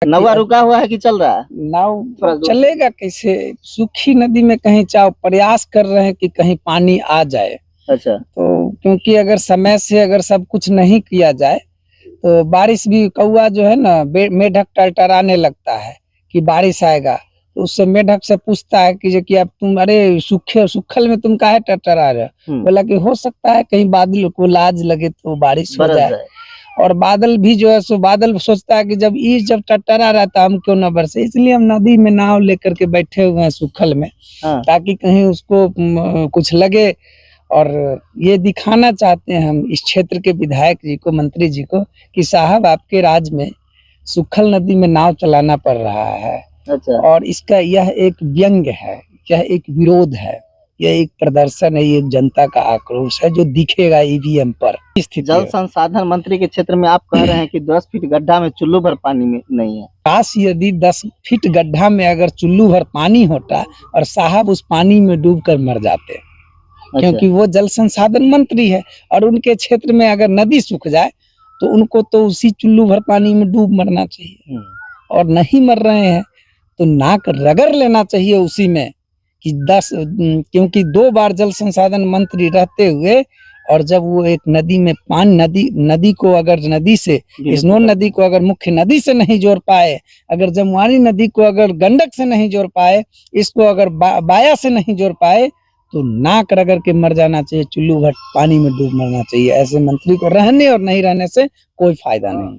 नवा रुका हुआ है कि चल रहा है? नाव चलेगा कैसे? सूखी नदी में कहीं चाहो प्रयास कर रहे हैं कि कहीं पानी आ जाए। अच्छा, तो क्योंकि अगर समय से अगर सब कुछ नहीं किया जाए तो बारिश भी, कौआ जो है ना मेढक टरटराने लगता है कि बारिश आएगा, तो उससे मेढक से पूछता है कि अब तुम, अरे सुखल में तुम काहे टरटरा रहे हो? बोला कि हो सकता है कहीं बादल को लाज लगे तो बारिश हो जाए। और बादल भी जो है सो बादल सोचता है कि जब टरटरा रहता है हम क्यों ना बरसे, इसलिए हम नदी में नाव लेकर के बैठे हुए हैं सुखल में, ताकि कहीं उसको कुछ लगे। और ये दिखाना चाहते हैं हम इस क्षेत्र के विधायक जी को, मंत्री जी को, कि साहब आपके राज में सुखल नदी में नाव चलाना पड़ रहा है। अच्छा। और इसका यह एक व्यंग्य है, यह एक विरोध है, यह एक प्रदर्शन है, ये एक जनता का आक्रोश है जो दिखेगा ईवीएम पर। जल संसाधन मंत्री के क्षेत्र में आप कह रहे हैं कि 10 फीट गड्ढा में चुल्लू भर पानी में नहीं है। काश यदि 10 फीट गड्ढा में अगर चुल्लू भर पानी होता और साहब उस पानी में डूब कर मर जाते। क्योंकि वो जल संसाधन मंत्री है और उनके क्षेत्र में अगर नदी सूख जाए तो उनको तो उसी चुल्लू भर पानी में डूब मरना चाहिए, और नहीं मर रहे हैं तो नाक रगड़ लेना चाहिए उसी में कि 10, क्योंकि 2 बार जल संसाधन मंत्री रहते हुए, और जब वो एक नदी में नदी को अगर नदी से, हिस्नोन नदी को अगर मुख्य नदी से नहीं जोड़ पाए, अगर जमुआनी नदी को अगर गंडक से नहीं जोड़ पाए, इसको अगर बाया से नहीं जोड़ पाए, तो नाक रगड़ के मर जाना चाहिए, चुल्लू भर पानी में डूब मरना चाहिए। ऐसे मंत्री को रहने और नहीं रहने से कोई फायदा नहीं।